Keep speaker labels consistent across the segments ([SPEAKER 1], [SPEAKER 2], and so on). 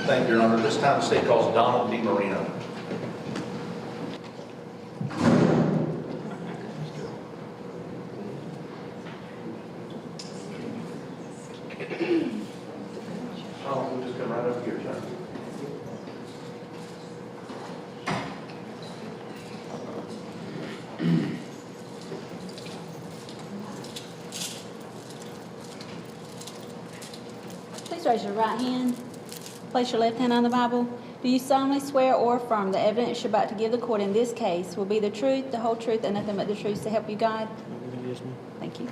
[SPEAKER 1] Thank you, Your Honor. This time the state calls Donald DeMarino. Oh, we'll just come right up here, John.
[SPEAKER 2] Please raise your right hand. Place your left hand on the Bible. Do you solemnly swear or affirm the evidence you're about to give the court in this case will be the truth, the whole truth, and nothing but the truth to help you God?
[SPEAKER 3] Yes, ma'am.
[SPEAKER 2] Thank you.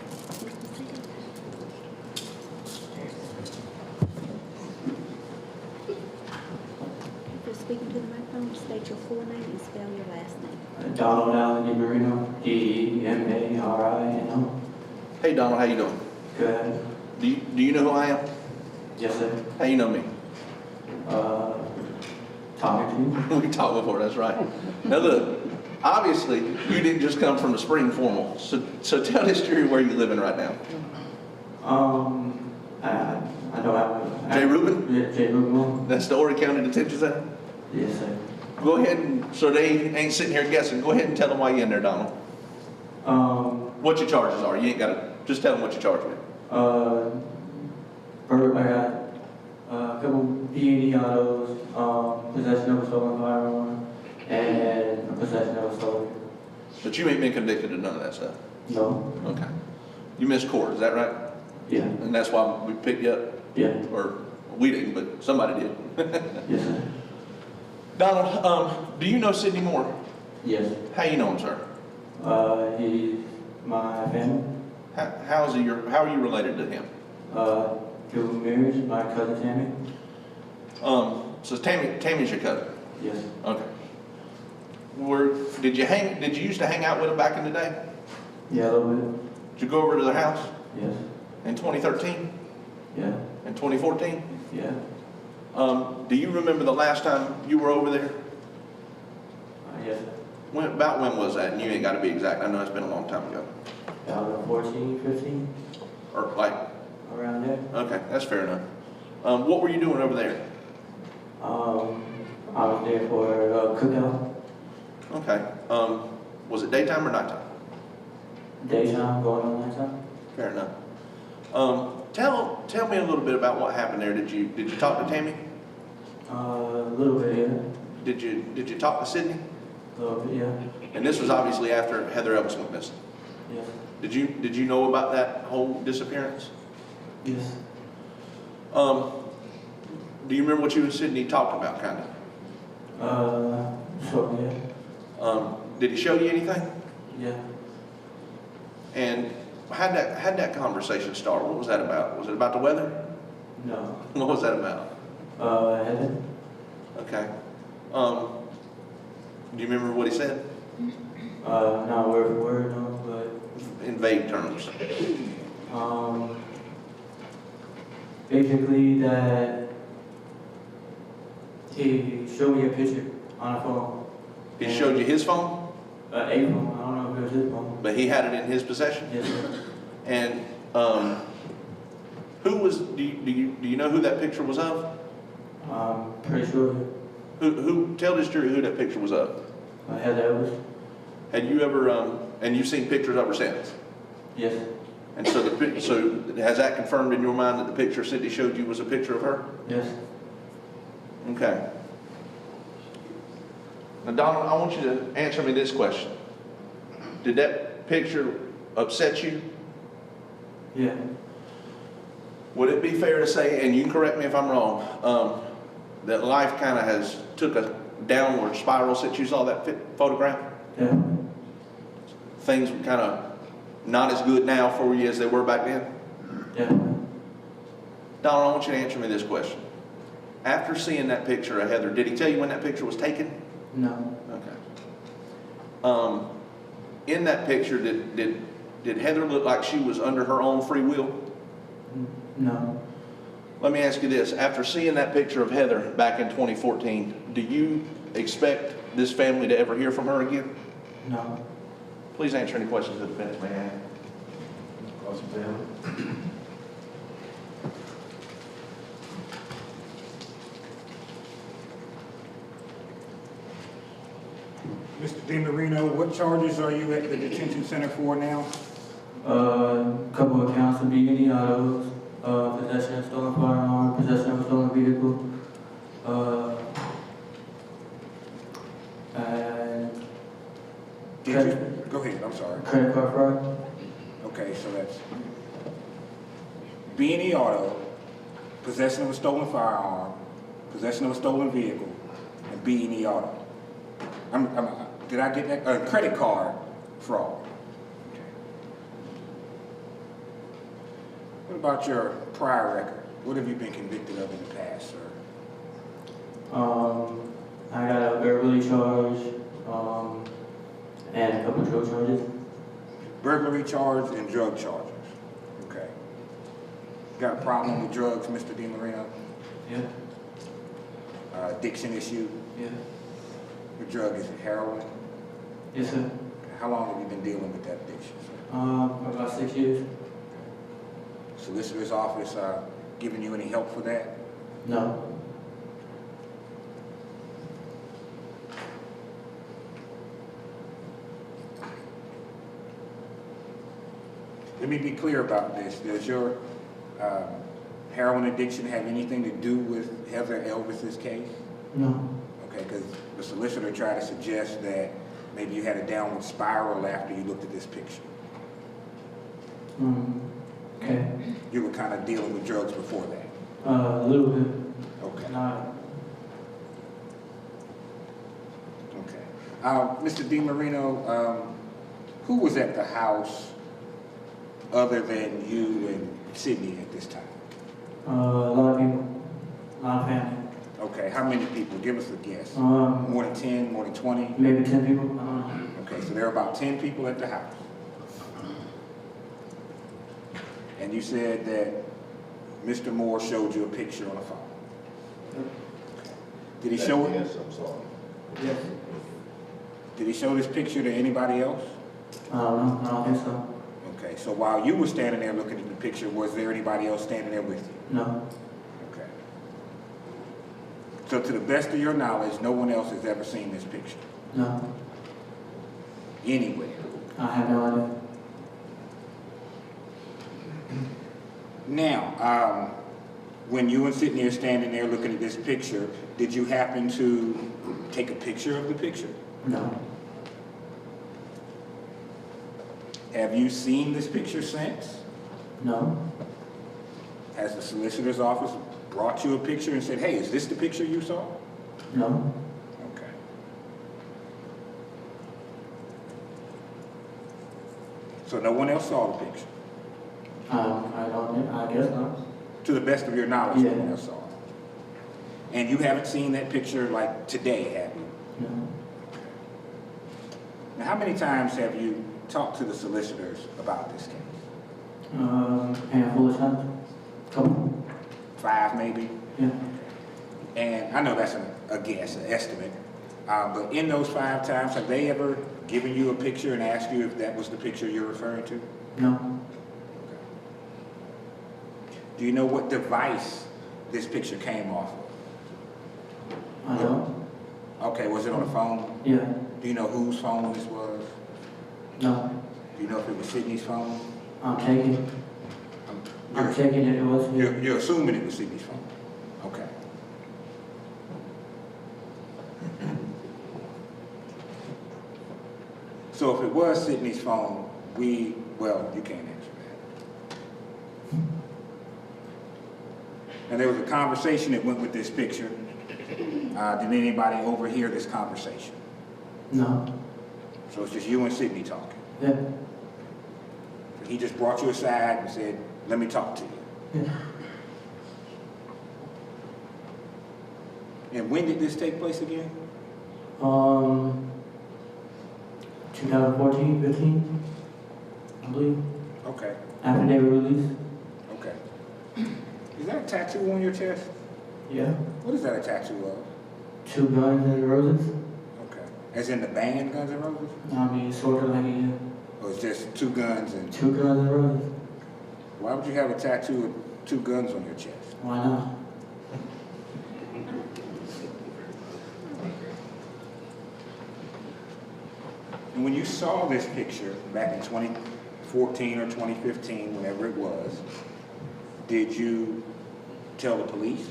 [SPEAKER 2] If you're speaking to the microphone, state your full name and spell your last name.
[SPEAKER 3] Donald Allen DeMarino, DeMarino.
[SPEAKER 1] Hey, Donald, how you doing?
[SPEAKER 3] Good.
[SPEAKER 1] Do you know who I am?
[SPEAKER 3] Yes, sir.
[SPEAKER 1] How you know me?
[SPEAKER 3] Talking to you.
[SPEAKER 1] We talked before, that's right. Now look, obviously, you didn't just come from the spring formal. So tell this jury where you're living right now.
[SPEAKER 3] I don't have.
[SPEAKER 1] J. Rubin?
[SPEAKER 3] Yeah, J. Rubin.
[SPEAKER 1] That's the Horry County Detention Center?
[SPEAKER 3] Yes, sir.
[SPEAKER 1] Go ahead and, so they ain't sitting here guessing, go ahead and tell them why you're in there, Donald. What your charges are. You ain't got to, just tell them what you're charged with.
[SPEAKER 3] I got a couple PED autos, possession of a stolen firearm, and possession of a stolen.
[SPEAKER 1] But you ain't been convicted of none of that stuff?
[SPEAKER 3] No.
[SPEAKER 1] Okay. You missed court, is that right?
[SPEAKER 3] Yeah.
[SPEAKER 1] And that's why we picked you up?
[SPEAKER 3] Yeah.
[SPEAKER 1] Or we didn't, but somebody did.
[SPEAKER 3] Yes, sir.
[SPEAKER 1] Donald, do you know Sidney Moore?
[SPEAKER 3] Yes.
[SPEAKER 1] How you know him, sir?
[SPEAKER 3] He's my family.
[SPEAKER 1] How are you related to him?
[SPEAKER 3] Through marriage, my cousin Tammy.
[SPEAKER 1] So Tammy's your cousin?
[SPEAKER 3] Yes.
[SPEAKER 1] Okay. Did you used to hang out with him back in the day?
[SPEAKER 3] Yeah, a little bit.
[SPEAKER 1] Did you go over to their house?
[SPEAKER 3] Yes.
[SPEAKER 1] In 2013?
[SPEAKER 3] Yeah.
[SPEAKER 1] In 2014?
[SPEAKER 3] Yeah.
[SPEAKER 1] Do you remember the last time you were over there?
[SPEAKER 3] Yes.
[SPEAKER 1] About when was that? And you ain't got to be exact. I know it's been a long time ago.
[SPEAKER 3] 14, 15,
[SPEAKER 1] Or like,
[SPEAKER 3] around there.
[SPEAKER 1] okay, that's fair enough. What were you doing over there?
[SPEAKER 3] I was there for a cookout.
[SPEAKER 1] Okay. Was it daytime or nighttime?
[SPEAKER 3] Daytime, going on nighttime.
[SPEAKER 1] Fair enough. Tell me a little bit about what happened there. Did you talk to Tammy?
[SPEAKER 3] A little bit, yeah.
[SPEAKER 1] Did you talk to Sidney?
[SPEAKER 3] A little bit, yeah.
[SPEAKER 1] And this was obviously after Heather Elvis went missing.
[SPEAKER 3] Yes.
[SPEAKER 1] Did you know about that whole disappearance?
[SPEAKER 3] Yes.
[SPEAKER 1] Do you remember what you and Sidney talked about, kind of?
[SPEAKER 3] Sort of, yeah.
[SPEAKER 1] Did he show you anything?
[SPEAKER 3] Yeah.
[SPEAKER 1] And how'd that conversation start? What was that about? Was it about the weather?
[SPEAKER 3] No.
[SPEAKER 1] What was that about?
[SPEAKER 3] Heather.
[SPEAKER 1] Okay. Do you remember what he said?
[SPEAKER 3] Not word for word, no, but
[SPEAKER 1] In vague terms.
[SPEAKER 3] basically that he showed me a picture on a phone.
[SPEAKER 1] He showed you his phone,
[SPEAKER 3] A phone. I don't know if it was his phone.
[SPEAKER 1] but he had it in his possession.
[SPEAKER 3] Yes, sir.
[SPEAKER 1] And who was? Do you know who that picture was of?
[SPEAKER 3] Pretty sure.
[SPEAKER 1] Who? Tell this jury who that picture was of.
[SPEAKER 3] Heather Elvis.
[SPEAKER 1] Had you ever? And you've seen pictures of her since.
[SPEAKER 3] Yes.
[SPEAKER 1] And so so has that confirmed in your mind that the picture Sidney showed you was a picture of her?
[SPEAKER 3] Yes.
[SPEAKER 1] Okay. Now, Donald, I want you to answer me this question. Did that picture upset you?
[SPEAKER 3] Yeah.
[SPEAKER 1] Would it be fair to say, and you can correct me if I'm wrong, that life kind of has took a downward spiral since you saw that photograph?
[SPEAKER 3] Yeah.
[SPEAKER 1] Things were kind of not as good now for you as they were back then?
[SPEAKER 3] Yeah.
[SPEAKER 1] Donald, I want you to answer me this question. After seeing that picture of Heather, did he tell you when that picture was taken?
[SPEAKER 3] No.
[SPEAKER 1] Okay. In that picture, did Heather look like she was under her own free will?
[SPEAKER 3] No.
[SPEAKER 1] Let me ask you this. After seeing that picture of Heather back in 2014, do you expect this family to ever hear from her again?
[SPEAKER 3] No.
[SPEAKER 1] Please answer any questions the defense may have.
[SPEAKER 4] Mr. DeMarino, what charges are you at the detention center for now?
[SPEAKER 3] Couple of counts of B&E autos, possession of stolen firearm, possession of a stolen vehicle, and
[SPEAKER 4] Did you? Go ahead, I'm sorry.
[SPEAKER 3] credit card fraud.
[SPEAKER 4] Okay, so that's B&E auto, possession of a stolen firearm, possession of a stolen vehicle, and B&E auto. Did I get that? Credit card fraud. Okay. What about your prior record? What have you been convicted of in the past, sir?
[SPEAKER 3] I got a burglary charge, and a couple of drug charges.
[SPEAKER 4] Burglary charge and drug charges. Okay. Got a problem with drugs, Mr. DeMarino?
[SPEAKER 3] Yeah.
[SPEAKER 4] Addiction issue?
[SPEAKER 3] Yeah.
[SPEAKER 4] Your drug is heroin?
[SPEAKER 3] Yes, sir.
[SPEAKER 4] How long have you been dealing with that addiction, sir?
[SPEAKER 3] About 6 years.
[SPEAKER 4] Solicitor's office giving you any help for that?
[SPEAKER 3] No.
[SPEAKER 4] Let me be clear about this. Does your heroin addiction have anything to do with Heather Elvis's case?
[SPEAKER 3] No.
[SPEAKER 4] Okay, because the solicitor tried to suggest that maybe you had a downward spiral after you looked at this picture.
[SPEAKER 3] Okay.
[SPEAKER 4] You were kind of dealing with drugs before that.
[SPEAKER 3] A little bit.
[SPEAKER 4] Okay.
[SPEAKER 3] Not.
[SPEAKER 4] Okay. Mr. DeMarino, who was at the house other than you and Sidney at this time?
[SPEAKER 3] A lot of people. A lot of family.
[SPEAKER 4] Okay, how many people? Give us a guess.
[SPEAKER 3] Um,
[SPEAKER 4] More than 10, more than 20?
[SPEAKER 3] Maybe 10 people. I don't know.
[SPEAKER 4] Okay, so there are about 10 people at the house. And you said that Mr. Moore showed you a picture on a phone. Did he show it?
[SPEAKER 5] Yes, I'm sorry.
[SPEAKER 3] Yes.
[SPEAKER 4] Did he show this picture to anybody else?
[SPEAKER 3] I don't know. I don't think so.
[SPEAKER 4] Okay, so while you were standing there looking at the picture, was there anybody else standing there with you?
[SPEAKER 3] No.
[SPEAKER 4] Okay. So to the best of your knowledge, no one else has ever seen this picture?
[SPEAKER 3] No.
[SPEAKER 4] Anywhere?
[SPEAKER 3] I have no idea.
[SPEAKER 4] Now, when you and Sidney are standing there looking at this picture, did you happen to take a picture of the picture?
[SPEAKER 3] No.
[SPEAKER 4] Have you seen this picture since?
[SPEAKER 3] No.
[SPEAKER 4] Has the solicitor's office brought you a picture and said, hey, is this the picture you saw?
[SPEAKER 3] No.
[SPEAKER 4] Okay. So no one else saw the picture?
[SPEAKER 3] I guess not.
[SPEAKER 4] To the best of your knowledge, no
[SPEAKER 3] Yeah.
[SPEAKER 4] one else saw it. And you haven't seen that picture like today, have you?
[SPEAKER 3] No.
[SPEAKER 4] Now, how many times have you talked to the solicitors about this case?
[SPEAKER 3] Handful of times. Couple.
[SPEAKER 4] 5 maybe?
[SPEAKER 3] Yeah.
[SPEAKER 4] And I know that's a guess, an estimate. But in those 5 times, have they ever given you a picture and asked you if that was the picture you're referring to?
[SPEAKER 3] No.
[SPEAKER 4] Do you know what device this picture came off of?
[SPEAKER 3] I don't.
[SPEAKER 4] Okay, was it on a phone?
[SPEAKER 3] Yeah.
[SPEAKER 4] Do you know whose phone this was?
[SPEAKER 3] No.
[SPEAKER 4] Do you know if it was Sidney's phone?
[SPEAKER 3] I'm taking it. It was.
[SPEAKER 4] You're assuming it was Sidney's phone? Okay. So if it was Sidney's phone, well, you can't answer that. And there was a conversation that went with this picture. Did anybody overhear this conversation?
[SPEAKER 3] No.
[SPEAKER 4] So it's just you and Sidney talking.
[SPEAKER 3] Yeah.
[SPEAKER 4] He just brought you aside and said, let me talk to you.
[SPEAKER 3] Yeah.
[SPEAKER 4] And when did this take place again?
[SPEAKER 3] 2014, 15, I believe.
[SPEAKER 4] Okay,
[SPEAKER 3] After they were released.
[SPEAKER 4] okay. Is that a tattoo on your chest?
[SPEAKER 3] Yeah.
[SPEAKER 4] What is that a tattoo of?
[SPEAKER 3] 2 Guns and Roses.
[SPEAKER 4] Okay. As in the band Guns N' Roses?
[SPEAKER 3] I mean, sort of like, yeah.
[SPEAKER 4] Or it's just 2 guns and...
[SPEAKER 3] 2 Guns and Roses.
[SPEAKER 4] Why would you have a tattoo of 2 guns on your chest?
[SPEAKER 3] Why not?
[SPEAKER 4] And when you saw this picture back in 2014 or 2015, whenever it was, did you tell the police?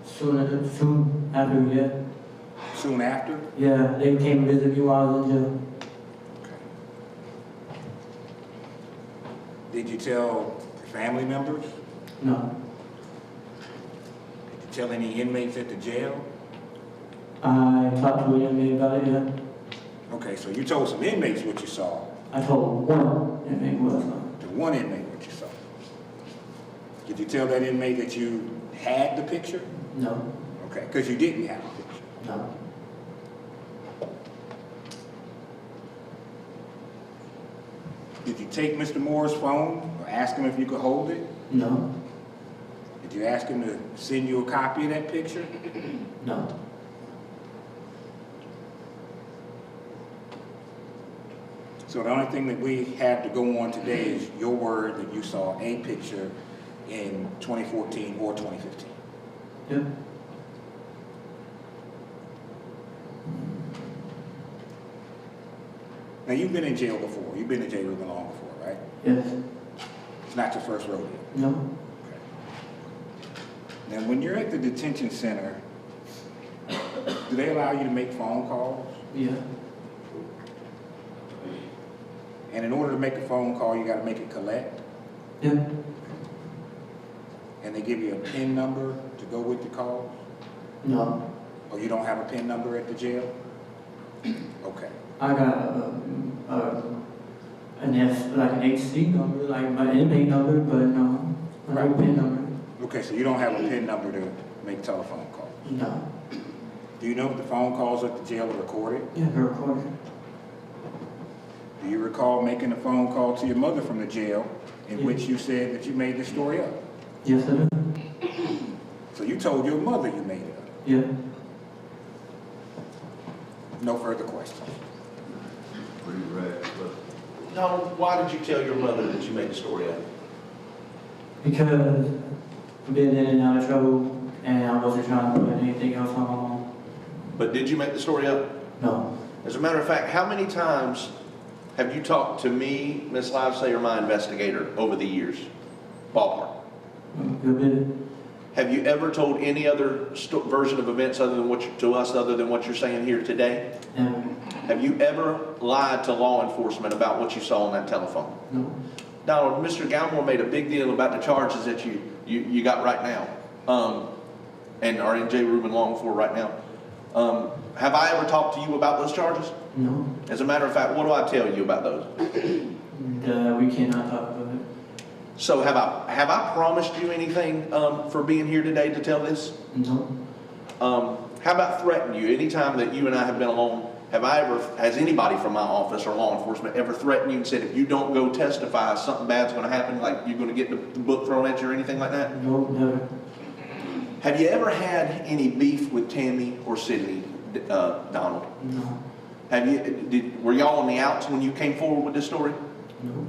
[SPEAKER 3] Soon after, yeah.
[SPEAKER 4] Soon after?
[SPEAKER 3] Yeah, they came to visit me while I was in jail.
[SPEAKER 4] Did you tell family members?
[SPEAKER 3] No.
[SPEAKER 4] Did you tell any inmates at the jail?
[SPEAKER 3] I talked to an inmate about it, yeah.
[SPEAKER 4] Okay, so you told some inmates what you saw.
[SPEAKER 3] I told one inmate what I saw.
[SPEAKER 4] To one inmate what you saw. Did you tell that inmate that you had the picture?
[SPEAKER 3] No.
[SPEAKER 4] Okay, because you didn't have the picture.
[SPEAKER 3] No.
[SPEAKER 4] Did you take Mr. Moore's phone or ask him if you could hold it?
[SPEAKER 3] No.
[SPEAKER 4] Did you ask him to send you a copy of that picture?
[SPEAKER 3] No.
[SPEAKER 4] So the only thing that we have to go on today is your word that you saw a picture in 2014 or 2015.
[SPEAKER 3] Yep.
[SPEAKER 4] Now you've been in jail before. You've been in jail Ruben long before, right?
[SPEAKER 3] Yes.
[SPEAKER 4] It's not your first rodeo.
[SPEAKER 3] No.
[SPEAKER 4] Now when you're at the detention center, do they allow you to make phone calls?
[SPEAKER 3] Yeah.
[SPEAKER 4] And in order to make a phone call, you got to make it collect.
[SPEAKER 3] Yeah.
[SPEAKER 4] And they give you a PIN number to go with the call?
[SPEAKER 3] No.
[SPEAKER 4] Or you don't have a PIN number at the jail? Okay.
[SPEAKER 3] I got like an HC number, like my inmate number, but no, I don't have a PIN number.
[SPEAKER 4] Okay, so you don't have a PIN number to make telephone calls.
[SPEAKER 3] No.
[SPEAKER 4] Do you know if the phone calls at the jail are recorded?
[SPEAKER 3] Yeah, they're recorded.
[SPEAKER 4] Do you recall making a phone call to your mother from the jail in which you said that you made this story up?
[SPEAKER 3] Yes, I do.
[SPEAKER 4] So you told your mother you made it up.
[SPEAKER 3] Yeah.
[SPEAKER 4] No further questions.
[SPEAKER 5] Pretty rad, but
[SPEAKER 1] Donald, why did you tell your mother that you made the story up?
[SPEAKER 3] Because I've been in and out of trouble, and I wasn't trying to put anything else on my mom.
[SPEAKER 1] But did you make the story up?
[SPEAKER 3] No.
[SPEAKER 1] As a matter of fact, how many times have you talked to me, Ms. Livesay, or my investigator over the years? Ballpark.
[SPEAKER 3] Good bit.
[SPEAKER 1] Have you ever told any other version of events other than to us, other than what you're saying here today?
[SPEAKER 3] Never.
[SPEAKER 1] Have you ever lied to law enforcement about what you saw on that telephone?
[SPEAKER 3] No.
[SPEAKER 1] Donald, Mr. Galmore made a big deal about the charges that you got right now, and are in J. Reuben Long for right now. Have I ever talked to you about those charges?
[SPEAKER 3] No.
[SPEAKER 1] As a matter of fact, what do I tell you about those?
[SPEAKER 3] We cannot talk about it.
[SPEAKER 1] So have I promised you anything for being here today to tell this?
[SPEAKER 3] No.
[SPEAKER 1] How about threaten you? Anytime that you and I have been alone, has anybody from my office or law enforcement ever threatened you and said, if you don't go testify, something bad's going to happen, like you're going to get the book thrown at you or anything like that?
[SPEAKER 3] No, never.
[SPEAKER 1] Have you ever had any beef with Tammy or Sidney, Donald?
[SPEAKER 3] No.
[SPEAKER 1] Were y'all on the outs when you came forward with this story?
[SPEAKER 3] No.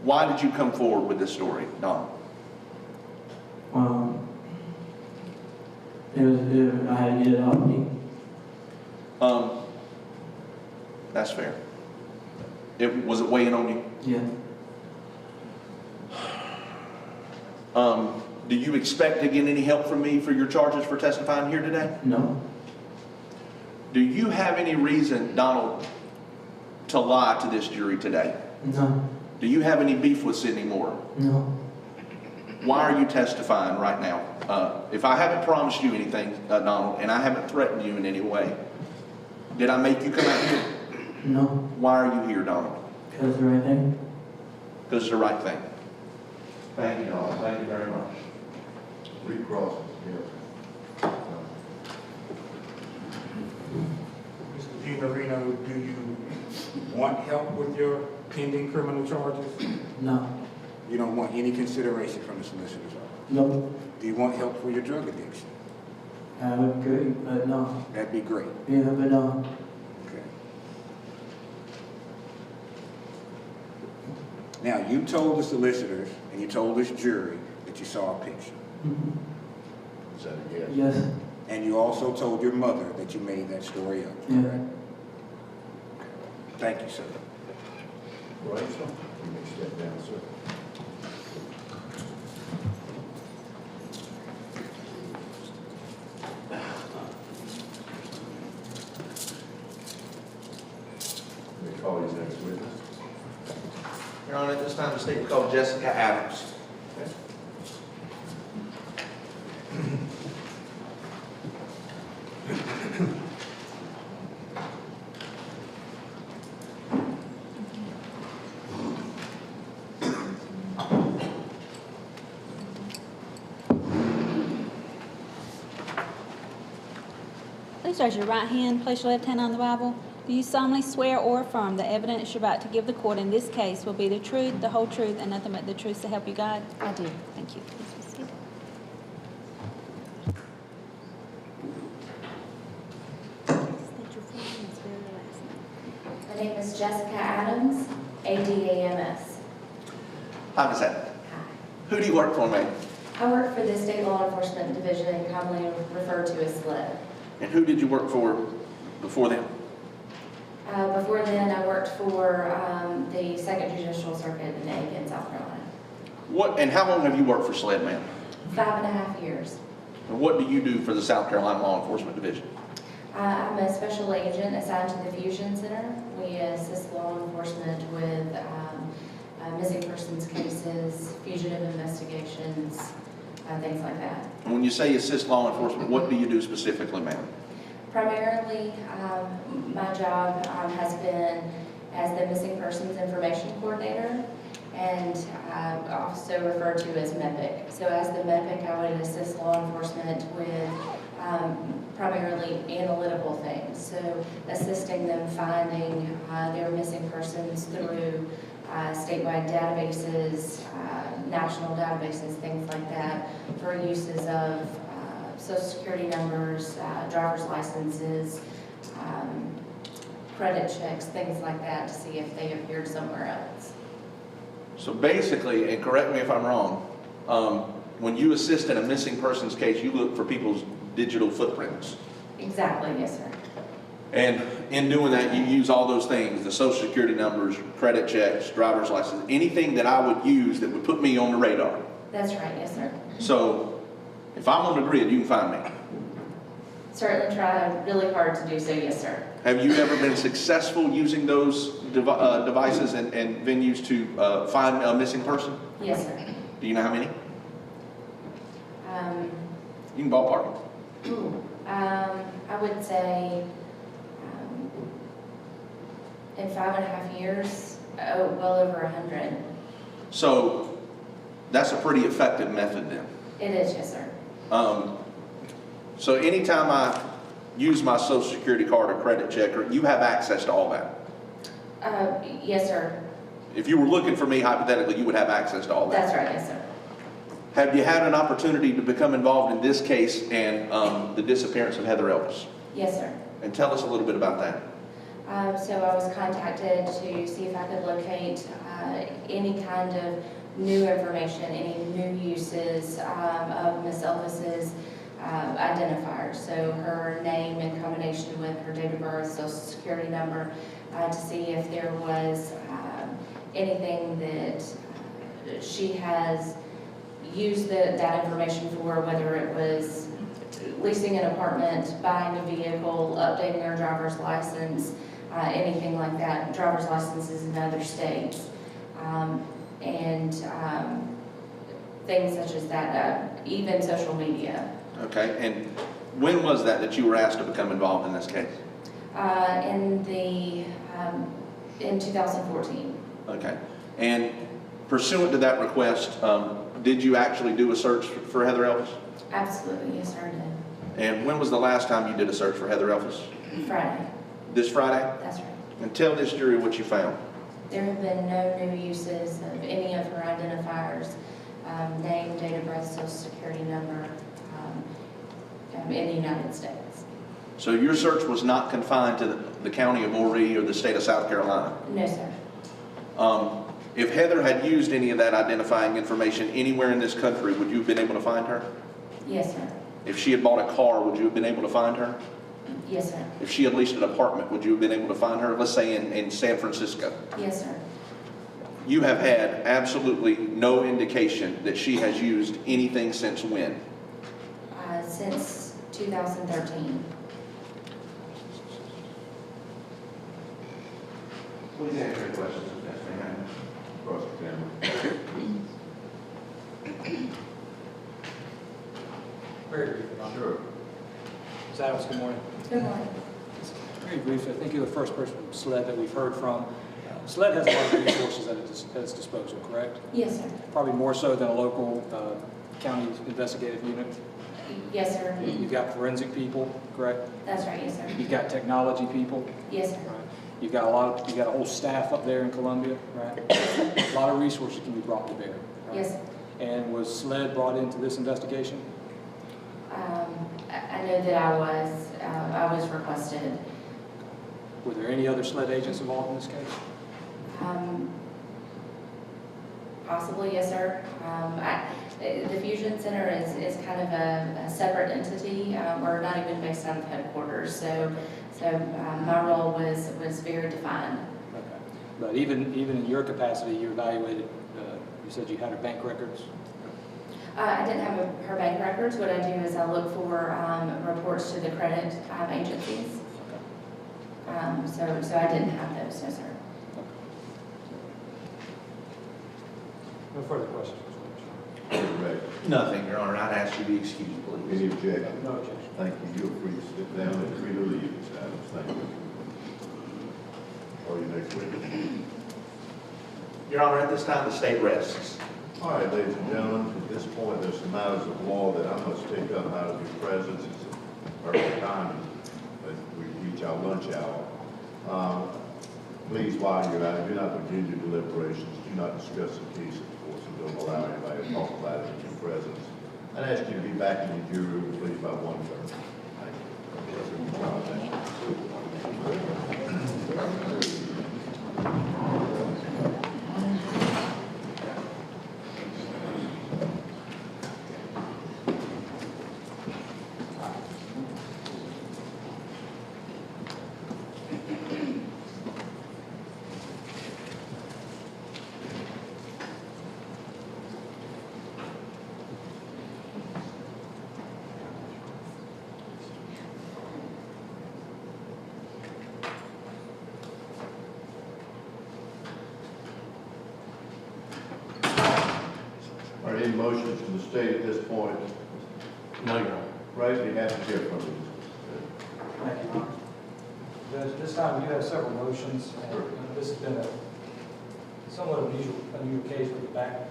[SPEAKER 1] Why did you come forward with this story, Donald?
[SPEAKER 3] I had to get it off me.
[SPEAKER 1] That's fair. Was it weighing on you?
[SPEAKER 3] Yeah.
[SPEAKER 1] Do you expect to get any help from me for your charges for testifying here today?
[SPEAKER 3] No.
[SPEAKER 1] Do you have any reason, Donald, to lie to this jury today?
[SPEAKER 3] No.
[SPEAKER 1] Do you have any beef with Sidney Moore?
[SPEAKER 3] No.
[SPEAKER 1] Why are you testifying right now? If I haven't promised you anything, Donald, and I haven't threatened you in any way, did I make you come out here?
[SPEAKER 3] No.
[SPEAKER 1] Why are you here, Donald?
[SPEAKER 3] Because the right thing.
[SPEAKER 1] Because it's the right thing. Thank you, Donald. Thank you very much.
[SPEAKER 5] recross, yeah.
[SPEAKER 4] Mr. DeMarino, do you want help with your pending criminal charges?
[SPEAKER 3] No.
[SPEAKER 4] You don't want any consideration from the solicitor's office?
[SPEAKER 3] No.
[SPEAKER 4] Do you want help for your drug addiction?
[SPEAKER 3] That would be great, but no.
[SPEAKER 4] That'd be great.
[SPEAKER 3] Yeah, but no.
[SPEAKER 4] Okay. Now, you told the solicitors and you told this jury that you saw a picture.
[SPEAKER 3] Mm-hmm.
[SPEAKER 5] Is that a yes?
[SPEAKER 3] Yes.
[SPEAKER 4] And you also told your mother that you made that story up,
[SPEAKER 3] Yeah.
[SPEAKER 4] correct? Thank you, sir.
[SPEAKER 5] Right, so you may step down, sir. Let me call his next witness.
[SPEAKER 1] Your Honor, at this time, the state will call Jessica Adams.
[SPEAKER 5] Okay.
[SPEAKER 2] Please raise your right hand, place your left hand on the Bible. Do you solemnly swear or affirm the evidence you're about to give the court in this case will be the truth, the whole truth, and nothing but the truth to help you God?
[SPEAKER 6] I do.
[SPEAKER 2] Thank you. Please be seated. State your full name and spell your last name.
[SPEAKER 6] My name is Jessica Adams, A-D-A-M-S.
[SPEAKER 1] Hi, Ms. Adams.
[SPEAKER 6] Hi.
[SPEAKER 1] Who do you work for, ma'am?
[SPEAKER 6] I work for the State Law Enforcement Division, commonly referred to as SLED.
[SPEAKER 1] And who did you work for before then?
[SPEAKER 6] Before then, I worked for the Second Judicial Circuit in Aiken, South Carolina.
[SPEAKER 1] What, and how long have you worked for SLED, ma'am?
[SPEAKER 6] 5.5 years.
[SPEAKER 1] And what do you do for the South Carolina Law Enforcement Division?
[SPEAKER 6] I'm a special agent assigned to the Fusion Center. We assist law enforcement with missing persons cases, fugitive investigations, things like that.
[SPEAKER 1] And when you say assist law enforcement, what do you do specifically, ma'am?
[SPEAKER 6] Primarily, my job has been as the Missing Persons Information Coordinator and also referred to as MEPIC. So as the MEPIC, I would assist law enforcement with primarily analytical things. So assisting them finding their missing persons through statewide databases, national databases, things like that, for uses of Social Security numbers, driver's licenses, credit checks, things like that, to see if they appeared somewhere else.
[SPEAKER 1] So basically, and correct me if I'm wrong, when you assist in a missing persons case, you look for people's digital footprints.
[SPEAKER 6] Exactly, yes, sir.
[SPEAKER 1] And in doing that, you use all those things, the Social Security numbers, credit checks, driver's license, anything that I would use that would put me on the radar.
[SPEAKER 6] That's right, yes, sir.
[SPEAKER 1] So if I'm on the grid, you can find me.
[SPEAKER 6] Certainly try really hard to do so, yes, sir.
[SPEAKER 1] Have you ever been successful using those devices and venues to find a missing person?
[SPEAKER 6] Yes, sir.
[SPEAKER 1] Do you know how many? You can ballpark it.
[SPEAKER 6] I would say in 5.5 years, well over 100.
[SPEAKER 1] So that's a pretty effective method then.
[SPEAKER 6] It is, yes, sir.
[SPEAKER 1] So anytime I use my Social Security card or credit check, you have access to all that.
[SPEAKER 6] Yes, sir.
[SPEAKER 1] If you were looking for me, hypothetically, you would have access to all that.
[SPEAKER 6] That's right, yes, sir.
[SPEAKER 1] Have you had an opportunity to become involved in this case and the disappearance of Heather Elvis?
[SPEAKER 6] Yes, sir.
[SPEAKER 1] And tell us a little bit about that.
[SPEAKER 6] So I was contacted to see if I could locate any kind of new information, any new uses of Miss Elvis's identifiers. So her name in combination with her date of birth, social security number, to see if there was anything that she has used that information for, whether it was leasing an apartment, buying a vehicle, updating her driver's license, anything like that, driver's licenses in other states, and things such as that, even social media.
[SPEAKER 1] Okay, and when was that you were asked to become involved in this case?
[SPEAKER 6] In 2014.
[SPEAKER 1] Okay, and pursuant to that request, did you actually do a search for Heather Elvis?
[SPEAKER 6] Absolutely, yes, sir, I did.
[SPEAKER 1] And when was the last time you did a search for Heather Elvis?
[SPEAKER 6] Friday,
[SPEAKER 1] This Friday?
[SPEAKER 6] that's right.
[SPEAKER 1] And tell this jury what you found.
[SPEAKER 6] There have been no new uses of any of her identifiers, name, date of birth, social security number, in the United States.
[SPEAKER 1] So your search was not confined to the county of Horry or the state of South Carolina?
[SPEAKER 6] No, sir.
[SPEAKER 1] If Heather had used any of that identifying information anywhere in this country, would you have been able to find her?
[SPEAKER 6] Yes, sir.
[SPEAKER 1] If she had bought a car, would you have been able to find her?
[SPEAKER 6] Yes, sir.
[SPEAKER 1] If she had leased an apartment, would you have been able to find her, let's say in San Francisco?
[SPEAKER 6] Yes, sir.
[SPEAKER 1] You have had absolutely no indication that she has used anything since when?
[SPEAKER 6] Since 2013.
[SPEAKER 1] Please answer any questions if that's
[SPEAKER 5] Cross-examine.
[SPEAKER 7] Very briefly, Ron.
[SPEAKER 5] Sure.
[SPEAKER 7] Ms. Adams, good morning.
[SPEAKER 6] Good morning.
[SPEAKER 7] Very briefly, I think you're the first person from SLED that we've heard from. SLED has a lot of resources at its disposal, correct?
[SPEAKER 6] Yes, sir.
[SPEAKER 7] Probably more so than a local county investigative unit.
[SPEAKER 6] Yes, sir.
[SPEAKER 7] You've got forensic people, correct?
[SPEAKER 6] That's right, yes, sir.
[SPEAKER 7] You've got technology people,
[SPEAKER 6] Yes, sir.
[SPEAKER 7] right? You've got a whole staff up there in Columbia, right? A lot of resources can be brought to bear. Right?
[SPEAKER 6] Yes, sir.
[SPEAKER 7] And was SLED brought into this investigation?
[SPEAKER 6] I know that I was requested.
[SPEAKER 7] Were there any other SLED agents involved in this case?
[SPEAKER 6] Possibly, yes, sir. The Fusion Center is kind of a separate entity. We're not even based out of headquarters, so my role was very defined.
[SPEAKER 7] Okay. But even in your capacity, you evaluated, you said you had her bank records?
[SPEAKER 6] I didn't have her bank records. What I do is I look for reports to the credit agencies. So I didn't have those, no, sir.
[SPEAKER 7] No further questions.
[SPEAKER 5] Correct.
[SPEAKER 1] Nothing, Your Honor. I'd ask you to be excused, please.
[SPEAKER 5] Any objection?
[SPEAKER 7] No objection.
[SPEAKER 5] Thank you. You're free to sit down and free to leave, Ms. Adams. Thank you. Or your next witness.
[SPEAKER 1] Your Honor, at this time, the state rests.
[SPEAKER 5] All right, ladies and gentlemen, at this point, there's some matters of law that I must take up out of your presence. It's a perfect time that we reach our lunch hour. Please, while you're out, do not begin your deliberations. Do not discuss the case, of course, and don't allow anybody to talk about it in your presence. I'd ask you to be back in your jury room, please, by 1:30. Thank you. Are there any motions from the state at this point?
[SPEAKER 1] No, Your Honor.
[SPEAKER 5] Right, we have to hear from you.
[SPEAKER 7] Thank you, Ron. Judge, this time you have several motions, and this has been a somewhat unusual case with the back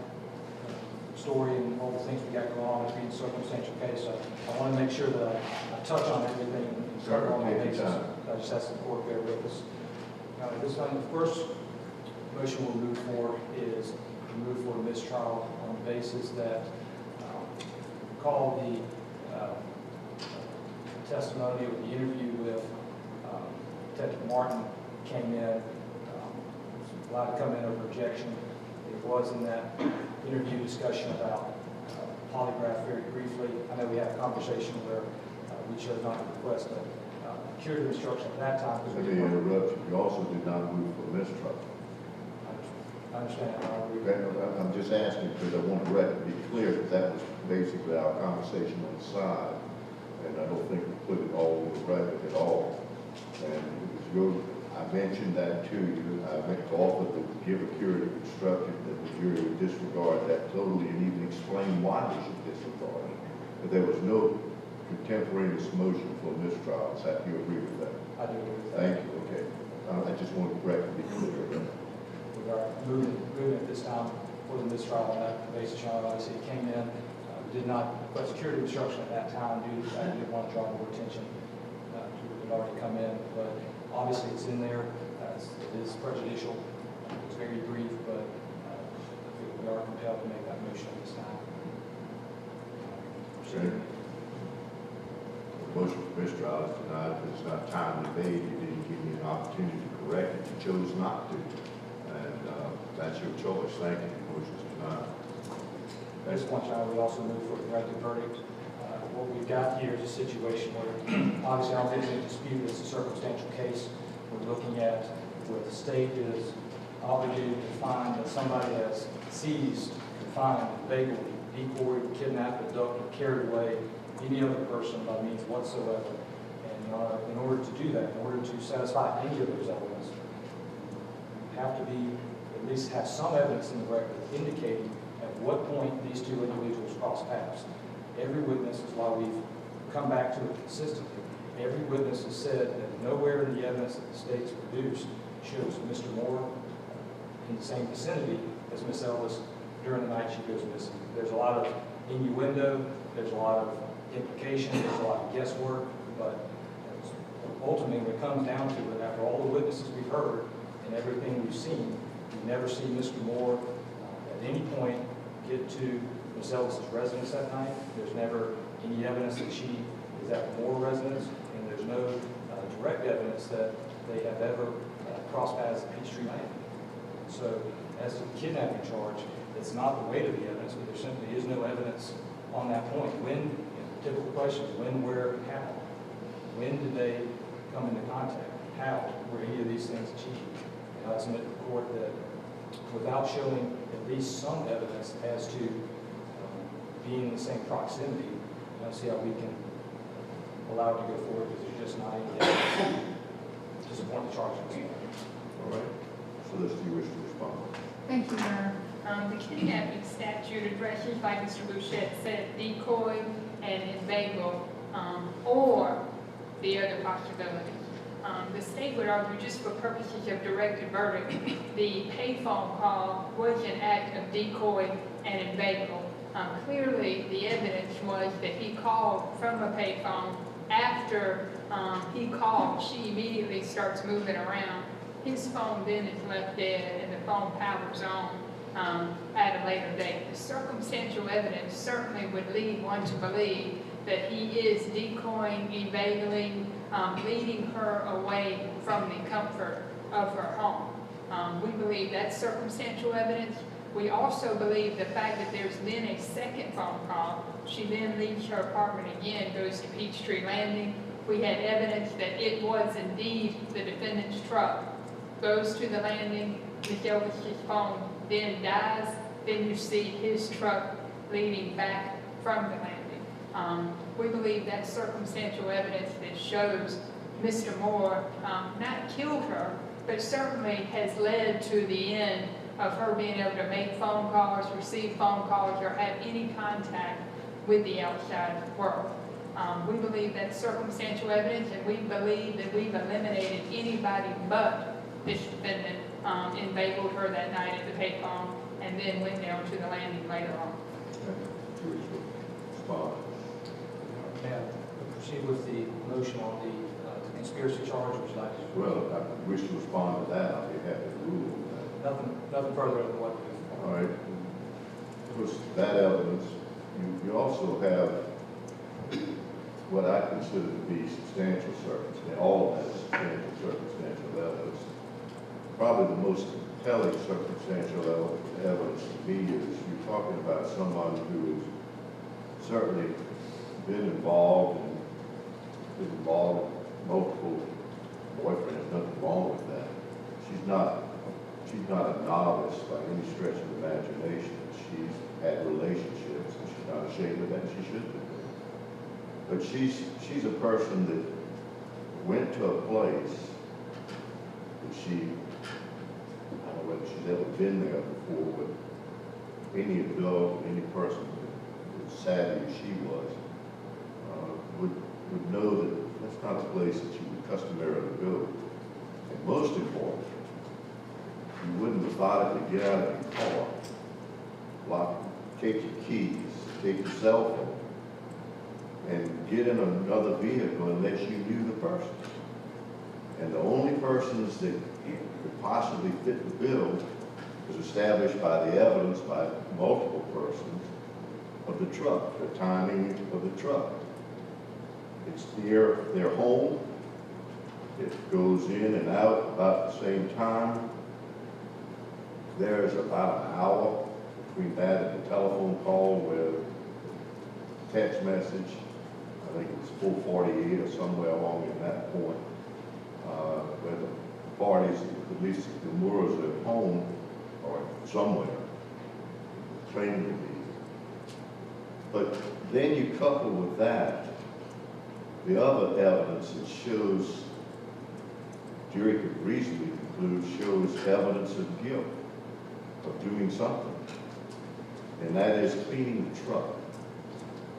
[SPEAKER 7] story and all the things we got going on. It's being a circumstantial case, so I want to make sure that I touch on everything and cover all my bases. I just ask the court to bear with us. This time, the first motion we'll move for is to move for a mistrial on the basis that call the testimony or the interview with Detective Martin came in, allowed to come in over objection. It was in that interview discussion about polygraph very briefly. I know we had a conversation where we chose not to request a curative instruction at that time.
[SPEAKER 5] Let me interrupt you. You also did not move for mistrial.
[SPEAKER 7] I understand. I agree.
[SPEAKER 5] Okay, I'm just asking because I want the record to be clear that that was basically our conversation on the side. And I don't think we put it all in the record at all. And it was I mentioned that to you. I offered to give a curative instruction that the jury would disregard that totally and even explain why they should disregard it. But there was no contemporaneous motion for mistrial. Do you agree with that?
[SPEAKER 7] I do agree with that.
[SPEAKER 5] Thank you. Okay. I just want the record to be clear.
[SPEAKER 7] We are moving at this time for the mistrial on that basis. Obviously, it came in. We did not request curative instruction at that time due to the fact we didn't want to draw more attention to what had already come in. But obviously, it's in there. It is prejudicial. It's very brief, but we are compelled to make that motion at this time.
[SPEAKER 5] Okay. The motion for mistrial is denied because it's not timely made. You didn't give me an opportunity to correct it. You chose not to. And that's your choice. Thank you. The motion is denied.
[SPEAKER 7] At this point, we also move for the directed verdict. What we we've got here is a situation where, obviously, I don't think it's a dispute, it's a circumstantial case. We're looking at where the state is obligated to find that somebody has seized, confined, inveigled, decoyed, kidnapped, abducted, carried away any other person by means whatsoever. And in order to do that, in order to satisfy any of those elements, you have to be, at least have some evidence in the record indicating at what point these two individuals cross paths. Every witness is why we've come back to it consistently. Every witness has said that nowhere in the evidence that the state's produced shows Mr. Moore in the same vicinity as Miss Elvis during the night she goes missing. There's a lot of innuendo, there's a lot of implication, there's a lot of guesswork, but ultimately when it comes down to it, after all the witnesses we've heard and everything we've seen, we've never seen Mr. Moore at any point get to Miss Elvis's residence that night. There's never any evidence that she is at Moore residence, and there's no direct evidence that they have ever crossed paths at Peachtree Lane. So as to the kidnapping charge, it's not the weight of the evidence, but there simply is no evidence on that point. When, typical questions, when, where, and how? When did they come into contact? How were any of these things achieved? And I submit to the court that without showing at least some evidence as to being in the same proximity, I don't see how we can allow it to go forward because there's just not any evidence to support the charges.
[SPEAKER 5] All right. So let's see wish to respond.
[SPEAKER 8] Thank you, Your Honor. The kidnapping statute addresses, like Mr. Bouchette said, decoy and inveigle, or the other possibility. The state would argue, just for purposes of directed verdict, the payphone call was an act of decoy and inveigle. Clearly, the evidence was that he called from a payphone. After he called, she immediately starts moving around. His phone then is left dead and the phone powers on at a later date. The circumstantial evidence certainly would lead one to believe that he is decoying, inveigling, leading her away from the comfort of her home. We believe that's circumstantial evidence. We also believe the fact that there's then a second phone call. She then leaves her apartment again, goes to Peachtree Landing. We had evidence that it was indeed the defendant's truck. Goes to the landing, Ms. Elvis's phone then dies. Then you see his truck leading back from the landing. We believe that's circumstantial evidence that shows Mr. Moore not killed her, but certainly has led to the end of her being able to make phone calls, receive phone calls, or have any contact with the outside world. We believe that's circumstantial evidence, and we believe that we've eliminated anybody but this defendant inveigled her that night at the payphone and then went down to the landing later on.
[SPEAKER 5] Okay. Wish to respond.
[SPEAKER 7] May I proceed with the motion on the conspiracy charge, which I just...
[SPEAKER 5] Well, if I wish to respond to that, I'll be happy to rule on that.
[SPEAKER 7] Nothing further than what
[SPEAKER 5] All right. Of course, that evidence, you also have what I consider to be substantial circumstantial, all of that is substantial circumstantial evidence. Probably the most compelling circumstantial evidence to me is you're talking about somebody who has certainly been involved in multiple boyfriends. Nothing wrong with that. She's not a novice by any stretch of the imagination. She's had relationships, and she's not ashamed of that, and she should be. But she's a person that went to a place that she, I don't know whether she's ever been there before, but any adult, any person as savvy as she was, would know that that's not a place that you would customarily go. And most importantly, you wouldn't have thought to get out of your car, take your keys, take your cell phone, and get in another vehicle unless you knew the person. And the only persons that could possibly fit the bill was established by the evidence by multiple persons of the truck, the timing of the truck. It's near their home. It goes in and out about the same time. There's about an hour between that and the telephone call where text message, I think it was 448 or somewhere along in that point, where the parties, at least the Moors at home or somewhere, claiming to be. But then you couple with that the other evidence that shows, jury could reasonably conclude, shows evidence of guilt, of doing something. And that is cleaning the truck.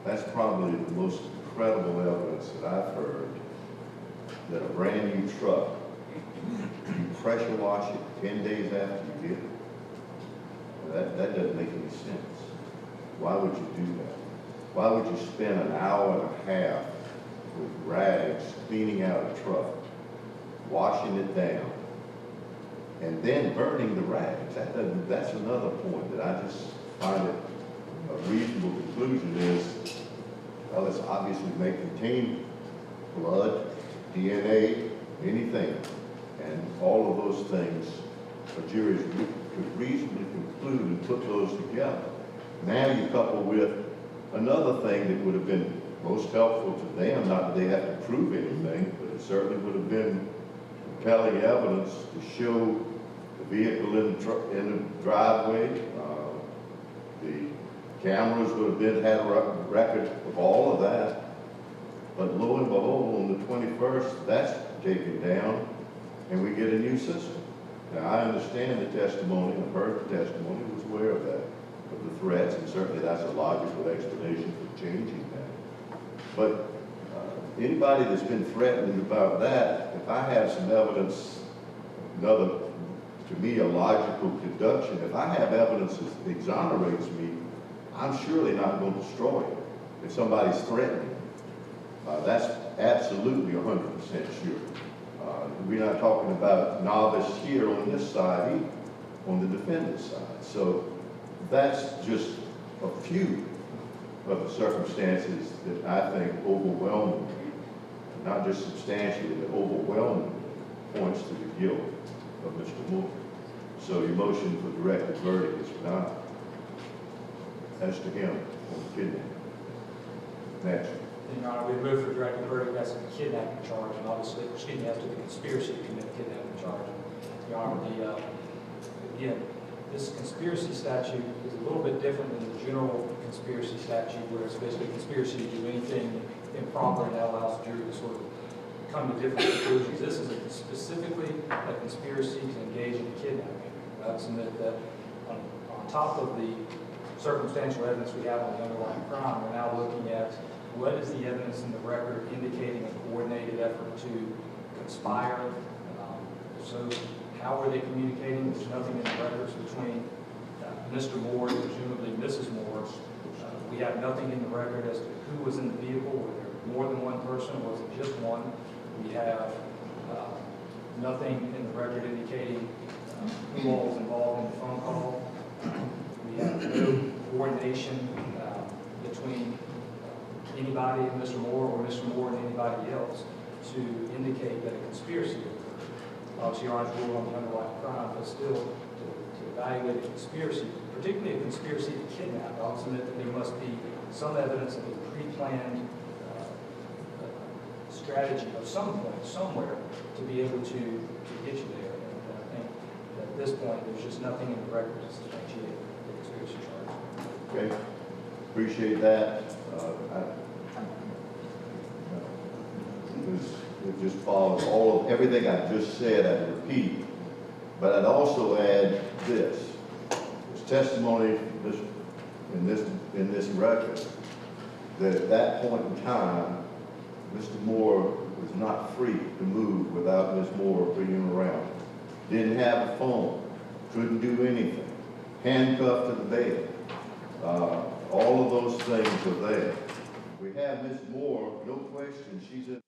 [SPEAKER 5] That's probably the most credible evidence that I've heard, that a brand new truck, you pressure wash it 10 days after you get it. That doesn't make any sense. Why would you do that? Why would you spend an hour and a half with rags cleaning out a truck, washing it down, and then burning the rags? That's another point that I just find it a reasonable conclusion is, well, it's obviously may contain blood, DNA, anything, and all of those things a jury could reasonably conclude and put those together. Now you couple with another thing that would have been most helpful to them, not that they have to prove anything, but it certainly would have been compelling evidence to show the vehicle in the driveway. The cameras would have had a record of all of that. But lo and behold, on the 21st, that's taken down, and we get a new system. Now, I understand the testimony, I've heard the testimony, was aware of that, of the threats, and certainly that's a logical explanation for changing that. But anybody that's been threatened about that, if I have some evidence, another, to me, a logical deduction, if I have evidence that exonerates me, I'm surely not going to destroy it if somebody's threatening. That's absolutely 100% sure. We're not talking about novice here on this side either, on the defendant's side. So that's just a few of the circumstances that I think overwhelmingly, not just substantially, but overwhelmingly points to the guilt of Mr. Moore. So your motion for directed verdict is denied. As to him on the kidnapping. Next.
[SPEAKER 7] Your Honor, we move for directed verdict. That's a kidnapping charge, and obviously, excuse me, as to the conspiracy to commit kidnapping charge. Your Honor, again, this conspiracy statute is a little bit different than the general conspiracy statute, where it's basically conspiracy to do anything improper, and that allows the jury to sort of come to different conclusions. This is specifically a conspiracy to engage in kidnapping. I would submit that on top of the circumstantial evidence we have on the underlying crime, we're now looking at what is the evidence in the record indicating a coordinated effort to conspire. So how are they communicating? There's nothing in the records between Mr. Moore and presumably Mrs. Moore. We have nothing in the record as to who was in the vehicle, were there more than one person, or was it just one? We have nothing in the record indicating who all was involved in the phone call. We have no coordination between anybody and Mr. Moore or Mr. Moore and anybody else to indicate that a conspiracy occurred. Obviously, Your Honor's ruled on the underlying crime, but still to evaluate a conspiracy, particularly a conspiracy to kidnap, I'll submit that there must be some evidence of a pre-planned strategy of some point, somewhere, to be able to get you there. And I think that at this point, there's just nothing in the record to substantiate the conspiracy charge.
[SPEAKER 5] Okay, appreciate that. It just follows everything I just said. I'd repeat, but I'd also add this: there's testimony in this record that at that point in time, Mr. Moore was not free to move without Ms. Moore being around. Didn't have a phone, couldn't do anything, handcuffed to the bed. All of those things are there. We have Ms. Moore, no question, she's in